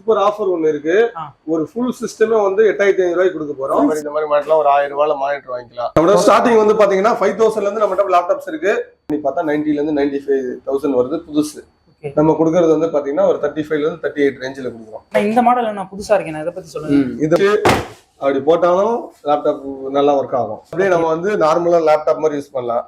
Super offer ஒன்னு இருக்கு. ஒரு ஃபுல் சிஸ்டமே வந்து 8500 ரூபாய்க்கு கொடுக்க போறோம். இந்த மாதிரி மாடலாம் ஒரு 1000 ரூபாயில மானிட்டர் வாங்கிக்கலாம். நம்மளோட ஸ்டார்டிங் வந்து பாத்தீங்கன்னா 5000 ல இருந்து நம்மகிட்ட லேப்டாப்ஸ் இருக்கு. நீ பார்த்தா 90 ல இருந்து 95000 வருது புதுசு. நம்ம கொடுக்கறது வந்து பாத்தீங்கன்னா ஒரு 35 ல இருந்து 38 ரேஞ்சில கொடுக்குறோம். இந்த மாடல் என்ன புதுசா இருக்கேன், இத பத்தி சொல்லுங்க. இது அப்படி போட்டாலும் லேப்டாப் நல்லா ஒர்க் ஆகும். அப்படியே நம்ம வந்து நார்மலா லேப்டாப் மாதிரி யூஸ் பண்ணலாம்.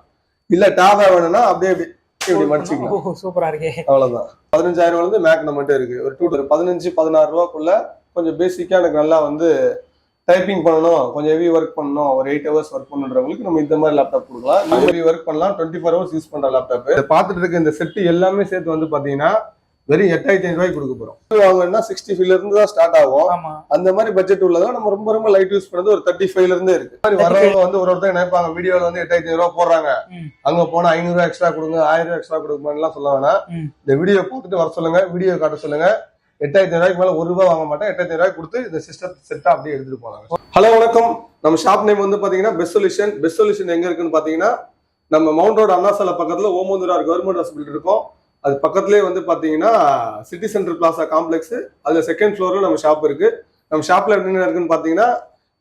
இல்ல டேபா வேணும்னா அப்படியே இப்படி மடிச்சுக்கலாம். சூப்பரா இருக்கே. அவ்வளவுதான். 15000 ரூபாயில இருந்து மேக் நம்மகிட்ட இருக்கு. ஒரு 15-16 ரூபாய்க்குள்ள கொஞ்சம் பேசிக்கா எனக்கு நல்லா வந்து டைப்பிங் பண்ணணும், கொஞ்சம் ஹெவி ஒர்க் பண்ணணும், ஒரு 8 ஹவர்ஸ் ஒர்க் பண்ணுறவங்களுக்கு நம்ம இந்த மாதிரி லேப்டாப் கொடுக்கலாம். ஹெவி ஒர்க் பண்ணலாம், 24 ஹவர்ஸ் யூஸ் பண்ற லேப்டாப். பார்த்துட்டு இருக்க இந்த செட் எல்லாமே சேர்த்து வந்து பாத்தீங்கன்னா வெறும் 8500 ரூபாய்க்கு கொடுக்க போறோம். வாங்கன்னா 65 ல இருந்து தான் ஸ்டார்ட் ஆகும். அந்த மாதிரி பட்ஜெட் உள்ளதா நம்ம ரொம்ப ரொம்ப லைட் யூஸ் பண்ணது ஒரு 35 ல இருந்தே இருக்கு. வரவங்க வந்து ஒருத்தர் நினைப்பாங்க வீடியோல வந்து 8500 ரூபாய் போடுறாங்க, அங்க போனா 500 ரூபாய் எக்ஸ்ட்ரா கொடுங்க, 1000 ரூபாய் எக்ஸ்ட்ரா கொடுக்கணும்லாம் சொல்ல வேணாம். இந்த வீடியோ பார்த்துட்டு வர சொல்லுங்க, வீடியோ காட்ட சொல்லுங்க. 8500 ரூபாய்க்கு மேல 1 ரூபாய் வாங்க மாட்டேன். 8500 ரூபாய் கொடுத்து இந்த சிஸ்டம் செட்டா அப்படியே எடுத்துட்டு போனாங்க. ஹலோ வணக்கம். நம்ம ஷாப் நேம் வந்து பாத்தீங்கன்னா பெஸ்ட் சொல்யூஷன். பெஸ்ட் சொல்யூஷன் எங்க இருக்குன்னு பாத்தீங்கன்னா நம்ம மவுண்ட் ரோடு அண்ணா சாலை பக்கத்துல ஓமந்தூரார் கவர்மெண்ட் ஹாஸ்பிட்டல் இருக்கும். அது பக்கத்துலேயே வந்து பாத்தீங்கன்னா சிட்டி சென்டர் பிளாசா காம்ப்ளெக்ஸ், அதுல செகண்ட் ஃப்ளோர்ல நம்ம ஷாப் இருக்கு. நம்ம ஷாப்ல என்ன இருக்குன்னு பாத்தீங்கன்னா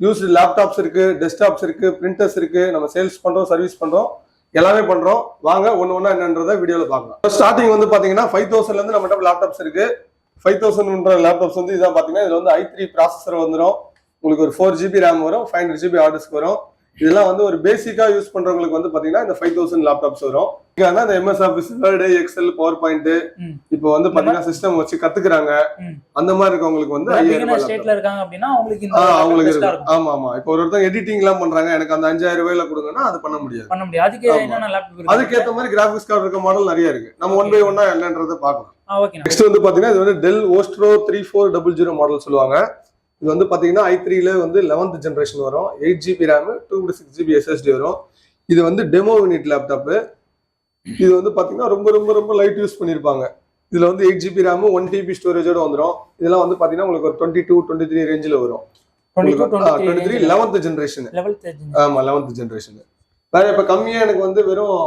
யூஸ்டு லேப்டாப்ஸ் இருக்கு, டெஸ்க்டாப்ஸ் இருக்கு, பிரிண்டர்ஸ் இருக்கு. நம்ம சேல்ஸ் பண்றோம், சர்வீஸ் பண்றோம், எல்லாமே பண்றோம். வாங்க ஒண்ணு என்னன்றத வீடியோல பார்க்கலாம். ஸ்டார்டிங் வந்து பாத்தீங்கன்னா 5000 ல இருந்து நம்ம லேப்டாப்ஸ் இருக்கு. 5000 லேப்டாப்ஸ் வந்து இதான் பாத்தீங்கன்னா இதுல வந்து i3 ப்ராசஸர் வந்துடும். உங்களுக்கு ஒரு 4GB RAM வரும், 500 GB ஹார்ட் டிஸ்க் வரும். இதெல்லாம் வந்து ஒரு பேசிக்கா யூஸ் பண்றவங்களுக்கு வந்து பாத்தீங்கன்னா இந்த 5000 லேப்டாப்ஸ் வரும். இந்த MS Office, Word, Excel, PowerPoint இப்போ வந்து பாத்தீங்கன்னா சிஸ்டம் வச்சு கத்துக்கிறாங்க. அந்த மாதிரி இருக்கவங்களுக்கு வந்து 5000 ஸ்டேட்ல இருக்காங்க அப்படினா அவங்களுக்கு ஆமா ஆமா. இப்போ ஒருத்தங்க எடிட்டிங் எல்லாம் பண்றாங்க, எனக்கு அந்த 5000 ரூபாயில கொடுங்கன்னா அது பண்ண முடியாது. அதுக்கு என்னென்ன லேப்டாப் இருக்கு? அதுக்கு ஏத்த மாதிரி கிராபிக்ஸ் கார்டு இருக்க மாடல் நிறைய இருக்கு. நம்ம ஒன் பை ஒன்னா என்னன்றதை பார்க்கலாம். ஓகே. நெக்ஸ்ட் வந்து பாத்தீங்கன்னா இது வந்து டெல் ஓஸ்ட்ரோ 3400 மாடல் சொல்லுவாங்க. இது வந்து பாத்தீங்கன்னா i3 ல வந்து 11th ஜெனரேஷன் வரும். 8GB RAM, 256GB SSD வரும். இது வந்து டெமோ யூனிட் லேப்டாப். இது வந்து பாத்தீங்கன்னா ரொம்ப ரொம்ப ரொம்ப லைட் யூஸ் பண்ணிருப்பாங்க. இதுல வந்து 8GB RAM, 1TB ஸ்டோரேஜோட வந்துடும். இதெல்லாம் வந்து பாத்தீங்கன்னா உங்களுக்கு ஒரு 22-23 ரேஞ்சில வரும். 23 11th ஜெனரேஷன். ஆமா 11th ஜெனரேஷன். வேற இப்ப கம்மியா எனக்கு வந்து வெறும்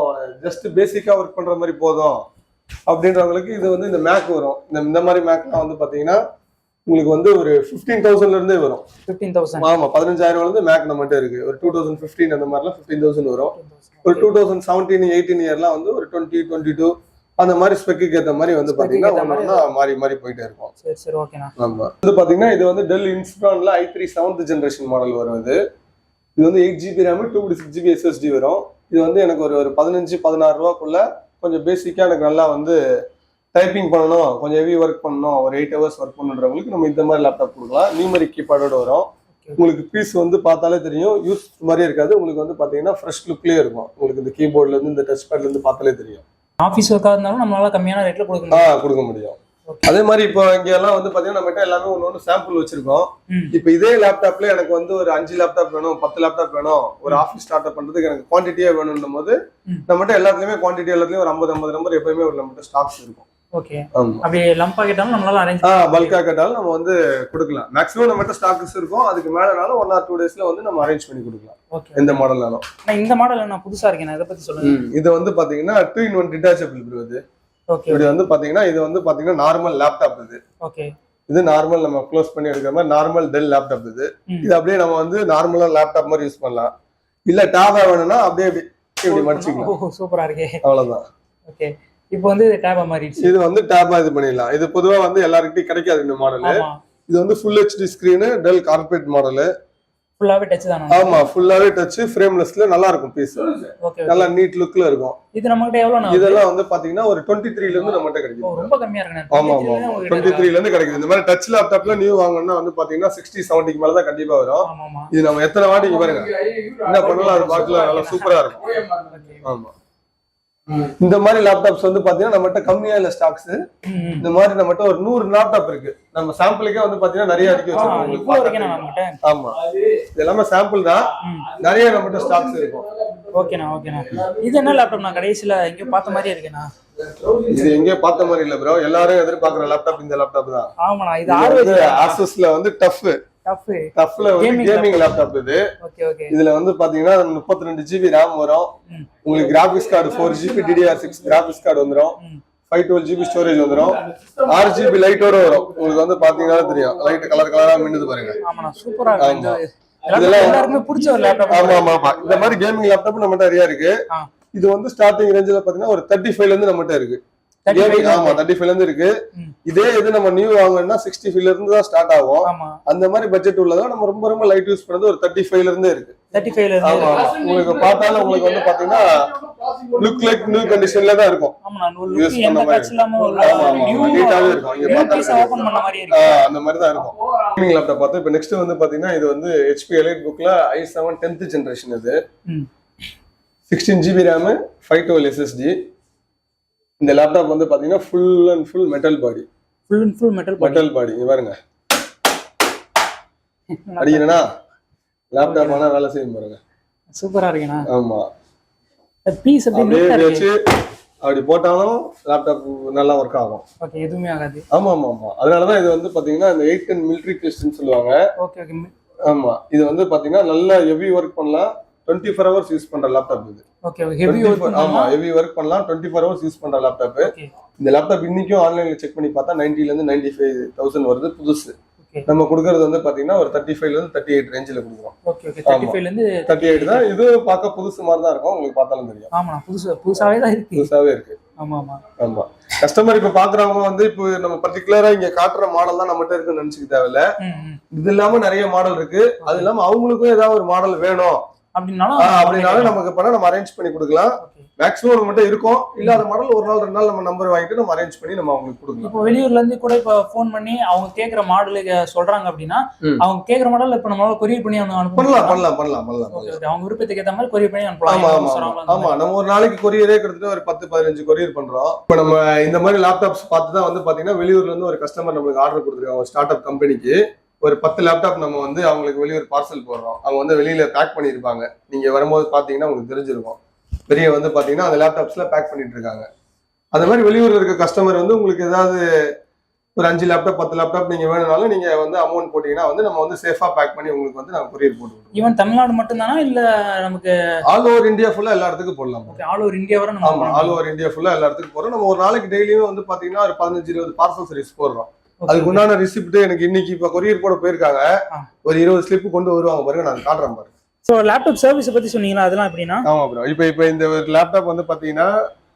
ஜஸ்ட் பேசிக்கா ஒர்க் பண்ற மாதிரி போதும் அப்படின்றவங்களுக்கு இது வந்து இந்த மேக் வரும். இந்த மாதிரி மேக்லாம் வந்து பாத்தீங்கன்னா உங்களுக்கு வந்து ஒரு 15000 ல இருந்தே வரும். 15000. ஆமா 15000 ல இருந்து மேக் நம்மகிட்ட இருக்கு. ஒரு 2015 அந்த மாதிரிலாம் 15000 வரும். ஒரு 2017-18 இயர்லாம் வந்து ஒரு 2022 அந்த மாதிரி ஸ்பெக்குக்கு ஏத்த மாதிரி வந்து பாத்தீங்கன்னா ஒண்ணா மாறி போயிட்டே இருக்கும். சரி சரி ஓகேண்ணா. ஆமா. இது பாத்தீங்கன்னா இது வந்து del இன்ஸ்பிரான்ல i3 7th generation model வரும். இது வந்து 8GB RAM, 256GB SSD வரும். இது வந்து எனக்கு ஒரு 15-16 ரூபாய்க்குள்ள கொஞ்சம் பேசிக்கா எனக்கு நல்லா வந்து டைப்பிங் பண்ணணும், கொஞ்சம் ஹெவி ஒர்க் பண்ணணும், ஒரு 8 ஹவர்ஸ் ஒர்க் பண்ணுறவங்களுக்கு நம்ம இந்த மாதிரி லேப்டாப் கொடுக்கலாம். நியூமரிக் கீபோர்டோட வரும். உங்களுக்கு பீஸ் வந்து பார்த்தாலே தெரியும், யூஸ் மாதிரியே இருக்காது. உங்களுக்கு வந்து பாத்தீங்கன்னா ஃப்ரெஷ் லுக்லயே இருக்கும். உங்களுக்கு இந்த கீபோர்ட்ல இருந்து இந்த டச் பேட்ல இருந்து பார்த்தாலே தெரியும். ஆஃபீஸ் ஒர்க்கா இருந்தாலும் நம்மளால கம்மியான ரேட்ல கொடுக்க முடியும். அதே மாதிரி இப்போ இங்க எல்லாம் வந்து பாத்தீங்கன்னா நம்ம எல்லாமே ஒன்னு சாம்பிள் வச்சிருக்கோம். இப்போ இதே லேப்டாப்ல எனக்கு வந்து ஒரு 5 லேப்டாப் வேணும், 10 லேப்டாப் வேணும், ஒரு ஆஃபீஸ் ஸ்டார்ட் அப் பண்றதுக்கு எனக்கு குவான்டிட்டியா வேணும்னும் போது நம்மகிட்ட எல்லாத்துலயுமே குவான்டிட்டி எல்லாத்துலயும் ஒரு 50 நம்பர் எப்பயுமே ஒரு நம்மகிட்ட ஸ்டாக்ஸ் இருக்கும். ஓகே. அப்படியே லம்பா கேட்டாலும் நம்மளால அரேஞ்ச் பல்கா கேட்டாலும் நம்ம வந்து கொடுக்கலாம். மேக்ஸிமம் நம்மகிட்ட ஸ்டாக்ஸ் இருக்கும். அதுக்கு மேலனாலும் 1 or 2 டேஸ்ல வந்து நம்ம அரேஞ்ச் பண்ணி கொடுக்கலாம். எந்த மாடல்னாலும். இந்த மாடல் என்ன புதுசா இருக்கேன், இத பத்தி சொல்லுங்க. இது வந்து பாத்தீங்கன்னா 2-in-1 டிட்டாச்சபிள் ப்ரோ. இது ஓகே. இது வந்து பாத்தீங்கன்னா இது வந்து பாத்தீங்கன்னா நார்மல் லேப்டாப். இது ஓகே. இது நார்மல் நம்ம க்ளோஸ் பண்ணி எடுக்கிற மாதிரி நார்மல் டெல் லேப்டாப். இது அப்படியே நம்ம வந்து நார்மலா லேப்டாப் மாதிரி யூஸ் பண்ணலாம். இல்ல டேபா வேணும்னா அப்படியே இப்படி மடிச்சுக்கலாம். சூப்பரா இருக்கே. அவ்வளவுதான். ஓகே. இப்போ வந்து இது டேபா மாறிடுச்சு. இது வந்து டேபா இது பண்ணிடலாம். இது பொதுவா வந்து எல்லாருக்கிட்டையும் கிடைக்காது இந்த மாடல். இது வந்து full HD screen Dell corporate model. ஃபுல்லாவே டச் தானா? ஆமா ஃபுல்லாவே டச், ஃப்ரேம்லெஸ்ல நல்லா இருக்கும் பீஸ். ஓகே. நல்லா நீட் லுக்ல இருக்கும். இது நம்மகிட்ட எவ்வளவு? இதெல்லாம் வந்து பாத்தீங்கன்னா ஒரு 23 ல இருந்து நம்மகிட்ட கிடைக்கும். ரொம்ப கம்மியா இருக்கு. ஆமா 23 ல இருந்து கிடைக்குது. இந்த மாதிரி டச் லேப்டாப்ல நியூ வாங்கணும்னா வந்து பாத்தீங்கன்னா 60-70 க்கு மேல தான் கண்டிப்பா வரும். இது நம்ம எத்தனை வாட்டி பாருங்க என்ன பண்ணலாம், அது பார்க்கல நல்லா சூப்பரா இருக்கும். ஆமா இந்த மாதிரி லேப்டாப்ஸ் வந்து பாத்தீங்கன்னா நம்மகிட்ட கம்மியா இல்ல ஸ்டாக்ஸ். இந்த மாதிரி நம்மகிட்ட ஒரு 100 லேப்டாப் இருக்கு. நம்ம சாம்பிளுக்கே வந்து பாத்தீங்கன்னா நிறைய அடிக்க வச்சிருக்கோம். ஆமா இது எல்லாமே சாம்பிள் தான், நிறைய நம்மகிட்ட ஸ்டாக்ஸ் இருக்கும். ஓகேண்ணா ஓகேண்ணா. இது என்ன லேப்டாப்? நான் கடைசியில எங்கேயோ பார்த்த மாதிரி இருக்கேண்ணா. இது எங்கேயோ பார்த்த மாதிரி இல்ல ப்ரோ. எல்லாரும் எதிர்பார்க்குற லேப்டாப் இந்த லேப்டாப் தான். ஆமாண்ணா. இது ஆசஸ்ல வந்து டஃப்ல வந்து கேமிங் லேப்டாப். இதுல வந்து பாத்தீங்கன்னா 32GB RAM வரும். உங்களுக்கு graphics card 4GB DDR6 graphics card வந்துடும். 512 GB ஸ்டோரேஜ் வந்துடும். 6 GB லைட்டோட வரும். உங்களுக்கு வந்து பாத்தீங்கன்னா தெரியும், லைட் கலர் கலரா மின்னுது பாருங்க. ஆமாண்ணா, சூப்பரா இருக்கு. இதெல்லாம் எல்லாருக்குமே பிடிச்ச ஒரு லேப்டாப். ஆமா. இந்த மாதிரி கேமிங் லேப்டாப் நம்மகிட்ட நிறைய இருக்கு. இது வந்து ஸ்டார்டிங் ரேஞ்சில பாத்தீங்கன்னா ஒரு 35 இருந்து நம்மகிட்ட இருக்கு. ஆமா 35 இருந்து இருக்கு. இதே இது நம்ம நியூ வாங்கணும்னா 65 இருந்து தான் ஸ்டார்ட் ஆகும். அந்த மாதிரி பட்ஜெட் உள்ளதா நம்ம ரொம்ப லைட் யூஸ் பண்றது ஒரு 35 இருந்து இருக்கு. 35 இருந்து. ஆமா உங்களுக்கு பார்த்தாலும் உங்களுக்கு வந்து பாத்தீங்கன்னா லுக் லைக் நியூ கண்டிஷன்ல தான் இருக்கும். ஆமா யூஸ் பண்ண மாதிரி நியூ நீட்டாவே இருக்கும். இங்க பார்த்தா ஓபன் பண்ண மாதிரி இருக்கு. அந்த மாதிரி தான் இருக்கும். கேமிங் லேப்டாப் பார்த்து இப்போ நெக்ஸ்ட் வந்து பாத்தீங்கன்னா இது வந்து HP Elite Bookல i7 10th generation இது. 16 GB RAM 512 SSD. இந்த லேப்டாப் வந்து பாத்தீங்கன்னா full metal body. Full metal body. இங்க பாருங்க. அடிக்கிறேனா லேப்டாப் ஆனா வேலை செய்யும் பாருங்க. சூப்பரா இருக்குண்ணா. ஆமா. பீஸ் அப்படியே வச்சு அப்படி போட்டாலும் லேப்டாப் நல்லா ஒர்க் ஆகும். ஓகே, எதுவுமே ஆகாது. ஆமா. அதனால தான் இது வந்து பாத்தீங்கன்னா இந்த 810 மிலிட்டரி டெஸ்ட்னு சொல்லுவாங்க. ஓகே. ஆமா. இது வந்து பாத்தீங்கன்னா நல்லா ஹெவி ஒர்க் பண்ணலாம். 24 hours யூஸ் பண்ற லேப்டாப் இது. ஓகே, ஹெவி ஒர்க் பண்ணலாம். ஆமா, ஹெவி ஒர்க் பண்ணலாம். 24 hours யூஸ் பண்ற லேப்டாப். இந்த லேப்டாப் இன்னைக்கும் ஆன்லைன்ல செக் பண்ணி பார்த்தா 90 ல இருந்து 95,000 வருது புதுசு. நம்ம கொடுக்கிறது வந்து பாத்தீங்கன்னா ஒரு 35 ல இருந்து 38 ரேஞ்சில கொடுக்குறோம். ஓகே 35 ல இருந்து 38 தான். இது பார்க்க புதுசு மாதிரி தான் இருக்கும். உங்களுக்கு பார்த்தாலும் தெரியும். ஆமா, புதுசாவே தான் இருக்கு. புதுசாவே இருக்கு. ஆமா. கஸ்டமர் இப்ப பாக்குறவங்க வந்து இப்போ நம்ம பர்டிகுலரா இங்க காட்டுற மாடல் தான் நம்மகிட்ட இருக்குன்னு நினைச்சுக்க தேவையில்ல. இது இல்லாம நிறைய மாடல் இருக்கு. அது இல்லாம அவங்களுக்கும் ஏதாவது ஒரு மாடல் வேணும் அப்படின்னாலும் நமக்கு பண்ண நம்ம அரேஞ்ச் பண்ணி கொடுக்கலாம். மேக்ஸிமம் நம்மகிட்ட இருக்கும். இல்லாத மாடல் ஒரு நாள் 2 நாள் நம்ம நம்பர் வாங்கிட்டு நம்ம அரேஞ்ச் பண்ணி நம்ம அவங்களுக்கு கொடுக்கலாம். இப்போ வெளியூர்ல இருந்து கூட இப்ப போன் பண்ணி அவங்க கேக்குற மாடலுக்கு சொல்றாங்க அப்படின்னா அவங்க கேக்குற மாடல் இப்ப நம்மளால கொரியர் பண்ணி பண்ணலாம். அவங்க விருப்பத்துக்கு ஏத்த மாதிரி கொரியர் பண்ணி அனுப்பலாம். ஆமா, நம்ம ஒரு நாளைக்கு கொரியரே கிட்டத்தட்ட ஒரு 10-15 கொரியர் பண்றோம். இப்ப நம்ம இந்த மாதிரி லேப்டாப்ஸ் பார்த்து தான் வந்து பாத்தீங்கன்னா வெளியூர்ல இருந்து ஒரு கஸ்டமர் நம்மளுக்கு ஆர்டர் கொடுத்துருக்காங்க. ஒரு ஸ்டார்ட் அப் கம்பெனிக்கு ஒரு 10 லேப்டாப் நம்ம வந்து அவங்களுக்கு வெளியூர் பார்சல் போடுறோம். அவங்க வந்து வெளியில பேக் பண்ணிருப்பாங்க. நீங்க வரும்போது பாத்தீங்கன்னா உங்களுக்கு தெரிஞ்சிருக்கும். பெரிய வந்து பாத்தீங்கன்னா அந்த லேப்டாப்ஸ்ல பேக் பண்ணிட்டு இருக்காங்க. அந்த மாதிரி வெளியூர்ல இருக்க கஸ்டமர் வந்து உங்களுக்கு ஏதாவது ஒரு 5 லேப்டாப் 10 லேப்டாப் நீங்க வேணும்னாலும் நீங்க வந்து அமௌண்ட் போட்டீங்கன்னா வந்து நம்ம வந்து சேஃபா பேக் பண்ணி உங்களுக்கு வந்து நாங்க கொரியர் போட்டு விடுவோம். ஈவன் தமிழ்நாடு மட்டும் தானா இல்ல நமக்கு ஆல் ஓவர் இந்தியா ஃபுல்லா எல்லா இடத்துக்கும் போடலாம். ஆல் ஓவர் இந்தியா வரை ஆமா, ஆல் ஓவர் இந்தியா ஃபுல்லா எல்லா இடத்துக்கும் போறோம். நம்ம ஒரு நாளைக்கு டெய்லியும் வந்து பாத்தீங்கன்னா ஒரு 15-20 பார்சல் சர்வீஸ் போடுறோம். அதுக்கு உண்டான ரிசிப்ட் எனக்கு இன்னைக்கு இப்ப கொரியர் போட போயிருக்காங்க. ஒரு 20 ஸ்லிப் கொண்டு வருவாங்க பாருங்க. நான் காட்டுறேன் பாருங்க. சோ லேப்டாப் சர்வீஸ் பத்தி சொன்னீங்களா, அதெல்லாம் எப்படின்னா? ஆமா ப்ரோ. இப்ப இந்த ஒரு லேப்டாப் வந்து பாத்தீங்கன்னா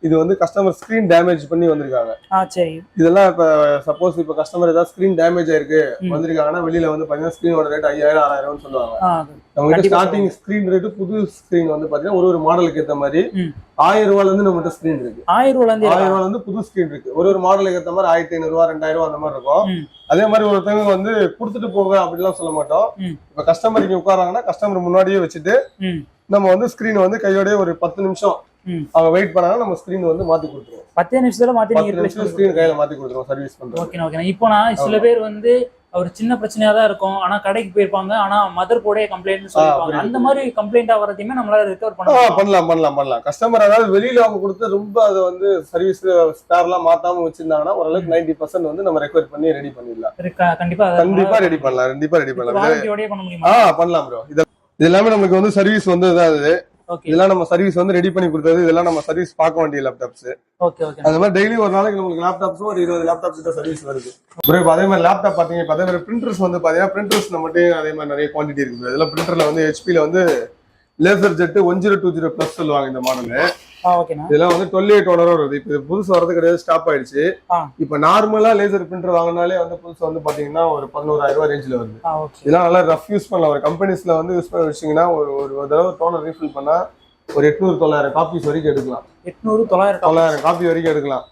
இது வந்து கஸ்டமர் ஸ்கிரீன் டேமேஜ் பண்ணி வந்திருக்காங்க. சரி. இதெல்லாம் இப்ப சப்போஸ் இப்ப கஸ்டமர் ஏதாவது ஸ்கிரீன் டேமேஜ் ஆயிருக்கு வந்திருக்காங்கன்னா வெளியில வந்து பாத்தீங்கன்னா ஸ்கிரீனோட ரேட் 5000-6000 சொல்லுவாங்க. நம்ம ஸ்டார்டிங் ஸ்கிரீன் ரேட் புது ஸ்கிரீன் வந்து பாத்தீங்கன்னா ஒரு மாடலுக்கு ஏத்த மாதிரி 1000 ரூபாயில இருந்து நம்மகிட்ட ஸ்கிரீன் இருக்கு. 1000 ரூபாயில இருந்து புது ஸ்கிரீன் இருக்கு. ஒரு மாடலுக்கு ஏத்த மாதிரி 1500 2000 அந்த மாதிரி இருக்கும். அதே மாதிரி ஒருத்தவங்க வந்து கொடுத்துட்டு போக அப்படிலாம் சொல்ல மாட்டோம். இப்ப கஸ்டமர் இங்க உட்காராங்கன்னா கஸ்டமர் முன்னாடியே வச்சுட்டு நம்ம வந்து ஸ்கிரீன் வந்து கையோடய ஒரு 10 நிமிஷம் அவங்க வெயிட் பண்ணாங்க. நம்ம ஸ்கிரீன் வந்து மாத்தி கொடுத்துருவோம். 10 நிமிஷத்துல மாத்தி நீங்க ஸ்கிரீன் கையில மாத்தி கொடுத்துருவோம். சர்வீஸ் பண்றோம். ஓகே. இப்போ நான் சில பேர் வந்து ஒரு சின்ன பிரச்சனையா தான் இருக்கும். ஆனா கடைக்கு போயிருப்பாங்க. ஆனா மதர் போர்டே கம்ப்ளைண்ட் சொல்லிருப்பாங்க. அந்த மாதிரி கம்ப்ளைண்ட் ஆவறதையுமே நம்மளால ரிகவர் பண்ணலாம். கஸ்டமர் அதாவது வெளியில அவங்க கொடுத்து ரொம்ப அதை வந்து சர்வீஸ் ஸ்பேர்லாம் மாத்தாம வச்சிருந்தாங்கன்னா ஓரளவுக்கு 90% வந்து நம்ம ரெக்கவர் பண்ணி ரெடி பண்ணிடலாம். கண்டிப்பா ரெடி பண்ணலாம். பண்ணலாம் ப்ரோ. இது எல்லாமே நமக்கு வந்து சர்வீஸ் வந்து இதாவது இதெல்லாம் நம்ம சர்வீஸ் வந்து ரெடி பண்ணி கொடுத்தது. இதெல்லாம் நம்ம சர்வீஸ் பார்க்க வேண்டிய லேப்டாப்ஸ். அந்த மாதிரி டெய்லி ஒரு நாளைக்கு உங்களுக்கு லேப்டாப்ஸும் ஒரு 20 லேப்டாப் கிட்ட சர்வீஸ் வருது. அப்புறம் அதே மாதிரி லேப்டாப் பாத்தீங்க. அதே மாதிரி பிரிண்டர்ஸ் வந்து பாத்தீங்கன்னா பிரிண்டர்ஸ் நம்மகிட்ட அதே மாதிரி நிறைய குவான்டிட்டி இருக்கு. இதெல்லாம் பிரிண்டர்ல வந்து ஹெச்பில வந்து லேசர் ஜெட் 1020 சொல்லுவாங்க இந்த மாடல். இதெல்லாம் வந்து 12 ஓனர் வருது. இப்ப புதுசு வரது கிடையாது, ஸ்டாப் ஆயிடுச்சு. இப்ப நார்மலா லேசர் பிரிண்டர் வாங்கினாலே வந்து புதுசு வந்து பாத்தீங்கன்னா ஒரு 11000 ரூபாய் ரேஞ்சில வருது. இதெல்லாம் நல்லா ரஃப் யூஸ் பண்ணலாம். ஒரு கம்பெனிஸ்ல வந்து யூஸ் பண்ணி வச்சீங்கன்னா ஒரு தடவை டோனர் ரீஃபில் பண்ணா ஒரு 800-900 காப்பீஸ் வரைக்கும் எடுக்கலாம். 800-900 காப்பி வரைக்கும் எடுக்கலாம்.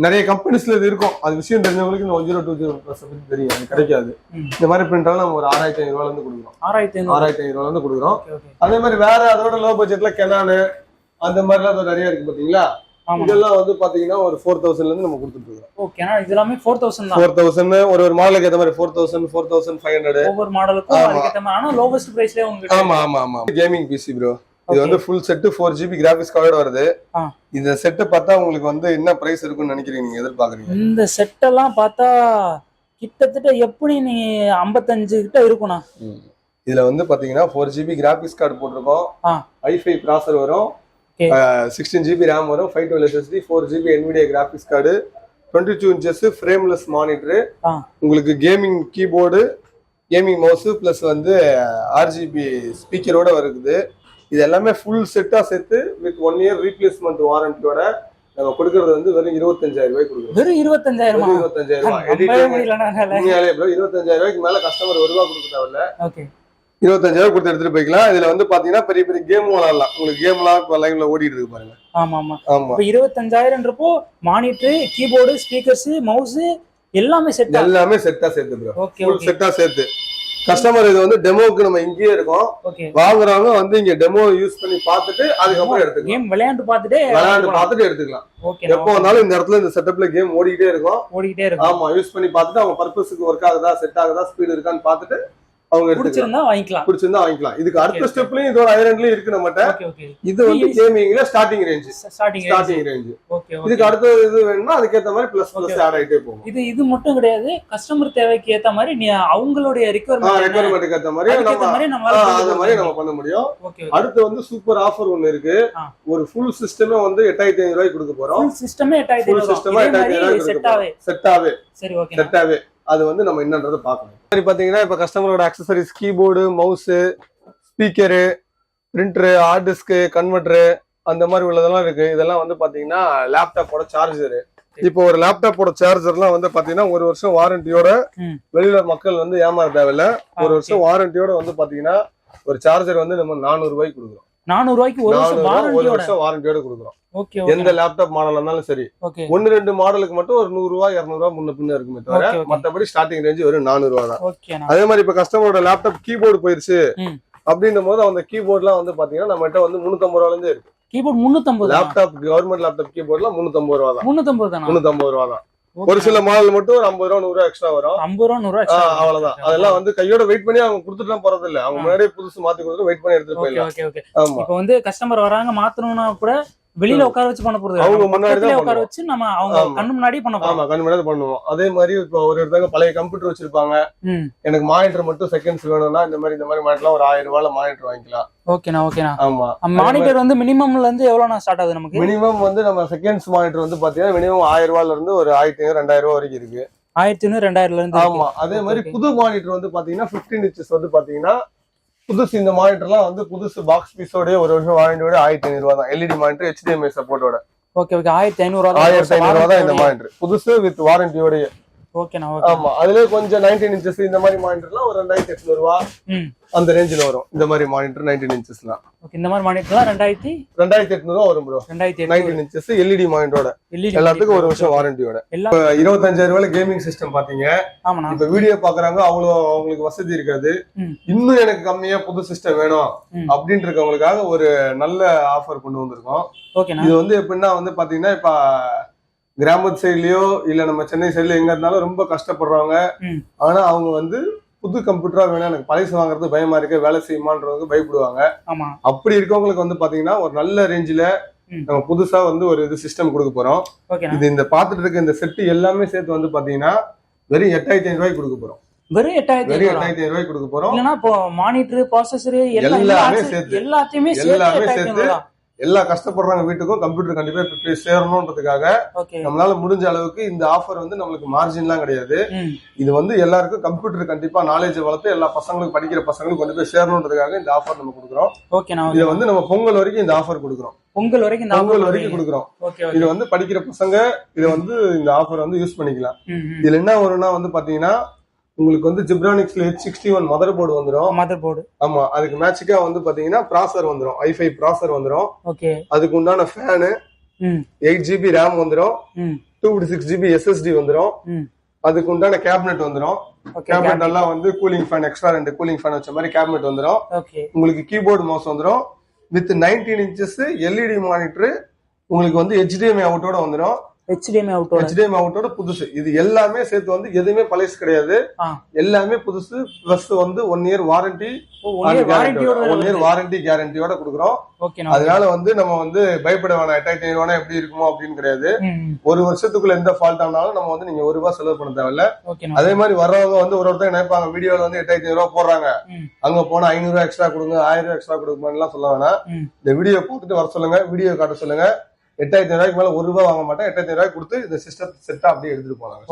நிறைய கம்பெனிஸ்ல இது இருக்கும். அது விஷயம் தெரிஞ்சவங்களுக்கு இந்த 1020 தெரியும். அது கிடைக்காது. இந்த மாதிரி பிரிண்டர் நம்ம ஒரு 6500 ரூபாயில இருந்து கொடுக்குறோம். 6500 ரூபாயில இருந்து கொடுக்குறோம். அதே மாதிரி வேற அதோட லோ பட்ஜெட்ல கெனானு அந்த மாதிரிலாம் நிறைய இருக்கு பாத்தீங்களா. இதெல்லாம் வந்து பாத்தீங்கன்னா ஒரு 4000 இருந்து நம்ம கொடுத்துட்டு இருக்கோம். ஓகே. இது எல்லாமே 4000 தான். 4000 ஒரு மாடலுக்கு ஏத்த மாதிரி 4000 4500 ஒவ்வொரு மாடலுக்கும் அதுக்கு ஏத்த மாதிரி. ஆனா லோவஸ்ட் பிரைஸ்லயே உங்களுக்கு. ஆமா. Gaming PC bro. இது வந்து ஃபுல் செட் 4GB கிராபிக்ஸ் கார்டோட வருது. இந்த செட் பார்த்தா உங்களுக்கு வந்து என்ன பிரைஸ் இருக்குன்னு நினைக்கிறீங்க, நீங்க எதிர்பார்க்கறீங்க? இந்த செட் எல்லாம் பார்த்தா கிட்டத்தட்ட எப்படி நீ 55 கிட்ட இருக்கும்னா. இதுல வந்து பாத்தீங்கன்னா 4GB கிராபிக்ஸ் கார்டு போட்டிருக்கோம். i5 ப்ராசஸர் வரும். 16 GB ரேம் வரும், 512 SSD, 4 GB NVIDIA graphics card, 22 inches frameless monitor, உங்களுக்கு gaming keyboard, gaming mouse plus வந்து RGB ஸ்பீக்கரோட வருது. இது எல்லாமே ஃபுல் செட்டா சேர்த்து வித் 1 year ரீப்ளேஸ்மெண்ட் வாரண்டியோட நம்ம கொடுக்கறது வந்து வெறும் 25,000 ரூபாய் கொடுக்குறோம். வெறும் 25,000 ரூபாய்க்கு மேல கஸ்டமர் ஒரு ரூபா கொடுக்க தேவையில்ல. 25,000 கொடுத்து எடுத்துட்டு போய்க்கலாம். இதுல வந்து பாத்தீங்கன்னா பெரிய பெரிய கேம் விளையாடலாம். உங்களுக்கு கேம் எல்லாம் இப்ப லைவ்ல ஓடிட்டு இருக்கு பாருங்க. ஆமா. இப்ப 25,000ன்றப்போ மானிட்டர், கீபோர்டு, ஸ்பீக்கர்ஸ், மவுஸ் எல்லாமே செட்டா சேர்த்து ப்ரோ. ஃபுல் செட்டா சேர்த்து கஸ்டமர் இது வந்து டெமோக்கு நம்ம இங்கேயே இருக்கோம். வாங்குறவங்க வந்து இங்க டெமோ யூஸ் பண்ணி பார்த்துட்டு அதுக்கப்புறம் எடுத்துக்கலாம். கேம் விளையாண்டு பார்த்துட்டு எடுத்துக்கலாம். எப்போ வந்தாலும் இந்த இடத்துல இந்த செட்டப்ல கேம் ஓடிக்கிட்டே இருக்கும். ஆமா, யூஸ் பண்ணி பார்த்துட்டு அவங்க பர்பஸ்க்கு ஒர்க் ஆகுதா, செட் ஆகுதா, ஸ்பீடு இருக்கான்னு பார்த்துட்டு அவங்க பிடிச்சிருந்தா வாங்கிக்கலாம். இதுக்கு அடுத்த ஸ்டெப்லயும் இதோட ஐரன்லயும் இருக்கு நம்மட்ட. இது வந்து கேமிங்ல ஸ்டார்டிங் ரேஞ்ச். இதுக்கு அடுத்த இது வேணும்னா அதுக்கேத்த மாதிரி பிளஸ் ஆட் ஆயிட்டே போகும். இது மட்டும் கிடையாது, கஸ்டமர் தேவைக்கு ஏத்த மாதிரி நீ அவங்களுடைய ரெக்வயர்மென்ட்க்கு ஏத்த மாதிரி நம்ம பண்ண முடியும். அடுத்து வந்து சூப்பர் ஆஃபர் ஒன்னு இருக்கு. ஒரு ஃபுல் சிஸ்டமே வந்து 8,500 ரூபாய்க்கு கொடுக்க போறோம். சிஸ்டமே 8,500 செட்டாவே. சரி, ஓகே, செட்டாவே. அது வந்து நம்ம என்னன்றதை பார்க்கணும். சரி, பாத்தீங்கன்னா இப்ப கஸ்டமரோட accessories keyboard, mouse, speaker, printer, hard disk, converter அந்த மாதிரி உள்ளதெல்லாம் இருக்கு. இதெல்லாம் வந்து பாத்தீங்கன்னா லேப்டாப்போட சார்ஜரு. இப்போ ஒரு லேப்டாப்போட சார்ஜர்லாம் வந்து பாத்தீங்கன்னா 1 வருஷம் வாரண்டியோட வெளியில மக்கள் வந்து ஏமாற தேவையில்ல. 1 வருஷம் வாரண்டியோட வந்து பாத்தீங்கன்னா ஒரு சார்ஜர் வந்து நம்ம 400 ரூபாய்க்கு கொடுக்குறோம். 400 ரூபாய்க்கு 1 வருஷம் வாரண்டியோட கொடுக்குறோம். எந்த லேப்டாப் மாடல் இருந்தாலும் சரி. 1-2 மாடலுக்கு மட்டும் ஒரு 100 ரூபாய் 200 ரூபாய் முன்ன பின்ன இருக்குமே தவிர மத்தபடி ஸ்டார்டிங் ரேஞ்ச் வெறும் 400 ரூபாய் தான். அதே மாதிரி இப்ப கஸ்டமரோட லேப்டாப் கீபோர்டு போயிருச்சு அப்படின்னும் போது அந்த கீபோர்ட்லாம் வந்து பாத்தீங்கன்னா நம்ம கிட்ட வந்து 350 ரூபாயில இருந்தே இருக்கு. கீபோர்ட் 350 லேப்டாப் கவர்மெண்ட் லேப்டாப் கீபோர்ட்லாம் 350 ரூபாய் தான். 350 ரூபாய் தான். ஒரு சில மாடல் மட்டும் ஒரு 50 ரூபா 100 ரூபா எக்ஸ்ட்ரா வரும். 50 ரூபா 100 ரூபா அவ்வளவுதான். அதெல்லாம் வந்து கையோட வெயிட் பண்ணி அவங்க கொடுத்துட்டுலாம் போறது இல்ல. அவங்க முன்னாடியே புதுசு மாத்தி கொடுத்து வெயிட் பண்ணி எடுத்துட்டு போயிடலாம். இப்போ வந்து கஸ்டமர் வராங்க மாத்தணும்னா கூட வெளியில உட்கார வச்சு பண்ண போறது, அவங்க முன்னாடி உட்கார வச்சு நம்ம அவங்க கண்ணு முன்னாடி பண்ண போறோம். ஆமா, கண்ணு முன்னாடி பண்ணுவோம். அதே மாதிரி இப்போ ஒரு இடத்துல பழைய கம்ப்யூட்டர் வச்சிருப்பாங்க, எனக்கு மானிட்டர் மட்டும் செகண்ட்ஸ் வேணும்னா இந்த மாதிரி மானிட்டர்லாம் ஒரு 1000 ரூபாயில மானிட்டர் வாங்கிக்கலாம். ஓகேண்ணா. ஆமா, மானிட்டர் வந்து மினிமம்ல இருந்து எவ்வளவு ஸ்டார்ட் ஆகுது நமக்கு? மினிமம் வந்து நம்ம செகண்ட்ஸ் மானிட்டர் வந்து பாத்தீங்கன்னா மினிமம் 1000 ரூபாயில இருந்து ஒரு 1500-2000 ரூபாய் வரைக்கும் இருக்கு. 1500-2000 இருந்து. ஆமா. அதே மாதிரி புது மானிட்டர் வந்து பாத்தீங்கன்னா 15 inches வந்து பாத்தீங்கன்னா புதுசு இந்த மானிட்டர்லாம் வந்து புதுசு பாக்ஸ் பீஸோட 1 வருஷம் வாரண்டியோட 1500 ரூபாய் தான். எல்இடி மானிட்டர் HDMI சப்போர்ட்டோட. ஓகே 1500 ரூபாய் தான் இந்த மானிட்டர் புதுசு வித் வாரண்டியோட. ஓகேண்ணா. ஆமா, அதுல கொஞ்சம் 19 inches இந்த மாதிரி மானிட்டர்லாம் ஒரு 2800 ரூபாய் அந்த ரேஞ்சில வரும். இந்த மாதிரி மானிட்டர் 19 inchesலாம். ஓகே, இந்த மாதிரி மானிட்டர்லாம் 2800 ரூபாய் வரும் ப்ரோ. 19 inches எல்இடி மானிட்டரோட எல்லாத்துக்கும் 1 வருஷம் வாரண்டியோட. 25,000 ரூபாயில கேமிங் சிஸ்டம் பாத்தீங்க. இப்ப வீடியோ பாக்குறாங்க, அவங்களுக்கு வசதி இருக்காது, இன்னும் எனக்கு கம்மியா புது சிஸ்டம் வேணும் அப்படின்னு இருக்கவங்களுக்காக ஒரு நல்ல ஆஃபர் கொண்டு வந்திருக்கோம். இது வந்து எப்படின்னா வந்து பாத்தீங்கன்னா இப்ப கிராமத்து சைட்லயோ இல்ல நம்ம சென்னை சைட்ல எங்க இருந்தாலும் ரொம்ப கஷ்டப்படுறவங்க. ஆனா அவங்க வந்து புது கம்ப்யூட்டரா வேணும், எனக்கு பழசு வாங்குறது பயமா இருக்கு, வேலை செய்யுமான்றவங்க பயப்படுவாங்க. அப்படி இருக்கவங்களுக்கு வந்து பாத்தீங்கன்னா ஒரு நல்ல ரேஞ்சில நம்ம புதுசா வந்து ஒரு இது சிஸ்டம் கொடுக்க போறோம். இது இந்த பாத்துட்டு இருக்க இந்த செட்டு எல்லாமே சேர்த்து வந்து பாத்தீங்கன்னா வெறும் 8,500 ரூபாய்க்கு கொடுக்க போறோம். வெறும் 8,500 ரூபாய்க்கு கொடுக்க போறோம். இல்லனா இப்போ மானிட்டர், ப்ராசஸர் எல்லாமே சேர்த்து எல்லா கஷ்டப்படுறாங்க வீட்டுக்கும் கம்ப்யூட்டர் கண்டிப்பா போய் சேரணும்ன்றதுக்காக நம்மளால முடிஞ்ச அளவுக்கு இந்த ஆஃபர் வந்து நம்மளுக்கு மார்ஜின்லாம் கிடையாது. இது வந்து எல்லாருக்கும் கம்ப்யூட்டர் கண்டிப்பா நாலேஜ் வளர்த்து எல்லா பசங்களுக்கும் படிக்கிற பசங்களுக்கு கொண்டு போய் சேரணும்ன்றதுக்காக இந்த ஆஃபர் நம்ம கொடுக்குறோம். இதை வந்து நம்ம பொங்கல் வரைக்கும் இந்த ஆஃபர் கொடுக்குறோம். பொங்கல் வரைக்கும் கொடுக்குறோம். இது வந்து படிக்கிற பசங்க இதை வந்து இந்த ஆஃபர் வந்து யூஸ் பண்ணிக்கலாம். இதுல என்ன வரும்னா வந்து பாத்தீங்கன்னா உங்களுக்கு வந்து ஜிப்ரானிக்ஸ்ல H61 மதர் போர்டு வந்துரும். ஆமா, அதுக்கு மேட்சிக்கா வந்து பாத்தீங்கன்னா ப்ராசர் வந்துரும், i5 ப்ராசர் வந்துரும். அதுக்கு உண்டான ஃபேனு 8 GB ரேம் வந்துரும், 256 GB SSD வந்துரும். அதுக்கு உண்டான கேபினெட் வந்துரும். கேபினெட் எல்லாம் வந்து cooling fan, extra 2 cooling fan வச்ச மாதிரி கேபினெட் வந்துரும். உங்களுக்கு கீபோர்டு மவுஸ் வந்துரும் வித் 19 inches எல்இடி மானிட்டர். உங்களுக்கு வந்து HDMI அவுட்டோட வந்துரும். HDMI அவுட்டோட புதுசு. இது எல்லாமே சேர்த்து வந்து எதுவுமே பழைசு கிடையாது, எல்லாமே புதுசு. பிளஸ் வந்து 1 இயர் வாரண்டி, 1 இயர் வாரண்டி கேரண்டியோட கொடுக்குறோம். அதனால வந்து நம்ம வந்து பயப்பட வேணாம் 8500 எப்படி இருக்குமோ அப்படின்னு கிடையாது. ஒரு வருஷத்துக்குள்ள எந்த ஃபால்ட் ஆனாலும் நம்ம வந்து நீங்க ₹1 செலவு பண்ண தேவையில்ல. அதே மாதிரி வர்றவங்க வந்து ஒருத்தர் நினைப்பாங்க வீடியோல வந்து 8500 போடுறாங்க, அங்க போனா ₹500 எக்ஸ்ட்ரா கொடுங்க, ₹1000 எக்ஸ்ட்ரா கொடுக்குமான்னு சொல்ல வேணாம். இந்த வீடியோ போட்டுட்டு வர சொல்லுங்க, வீடியோ காட்ட சொல்லுங்க. ₹8500 மேல ₹1 வாங்க மாட்டேன். ₹8500 கொடுத்து இந்த சிஸ்டம் செட்டா அப்படியே எடுத்துட்டு போனாங்க.